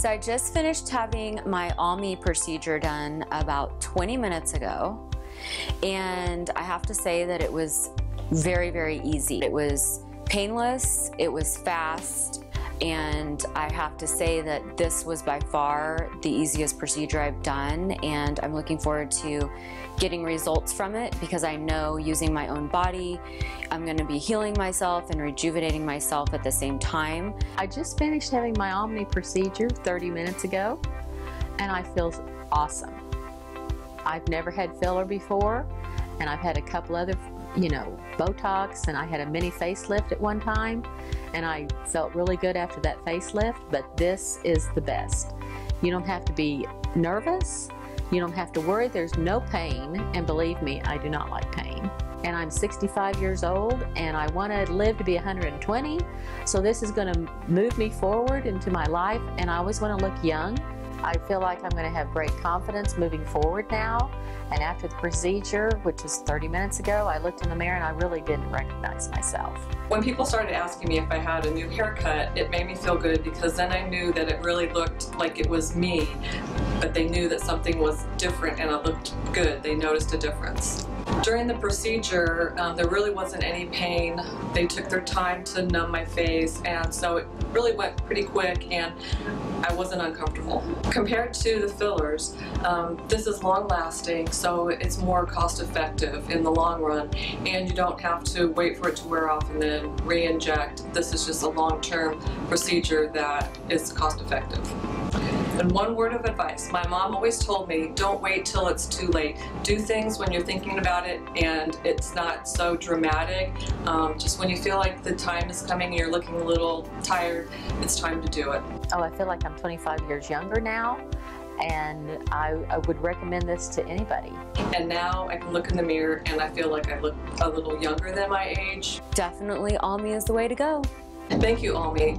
So I just finished having my almi procedure done about 20 minutes ago, and I have to say that it was very, very easy. It was painless, it was fast, and I have to say that this was by far the easiest procedure I've done, and I'm looking forward to getting results from it because I know using my own body, I'm going to be healing myself and rejuvenating myself at the same time. I just finished having my almi procedure 30 minutes ago, and I feel awesome. I've never had filler before, and I've had a couple other, Botox, and I had a mini facelift at one time, and I felt really good after that facelift, but this is the best. You don't have to be nervous. You don't have to worry. There's no pain, and believe me, I do not like pain. And I'm 65 years old, and I want to live to be 120, so this is going to move me forward into my life, and I always want to look young. I feel like I'm going to have great confidence moving forward now, and after the procedure, which was 30 minutes ago, I looked in the mirror and I really didn't recognize myself. When people started asking me if I had a new haircut, it made me feel good because then I knew that it really looked like it was me, but they knew that something was different and it looked good. They noticed a difference. During the procedure, there really wasn't any pain. They took their time to numb my face, and so it really went pretty quick, and I wasn't uncomfortable. Compared to the fillers, this is long-lasting, so it's more cost-effective in the long run, and you don't have to wait for it to wear off and then re-inject. This is just a long-term procedure that is cost-effective. And one word of advice, my mom always told me, don't wait till it's too late. Do things when you're thinking about it and it's not so dramatic. Just when you feel like the time is coming and you're looking a little tired, it's time to do it. Oh, I feel like I'm 25 years younger now, and I would recommend this to anybody. And now I can look in the mirror and I feel like I look a little younger than my age. Definitely almi is the way to go. Thank you, Almi.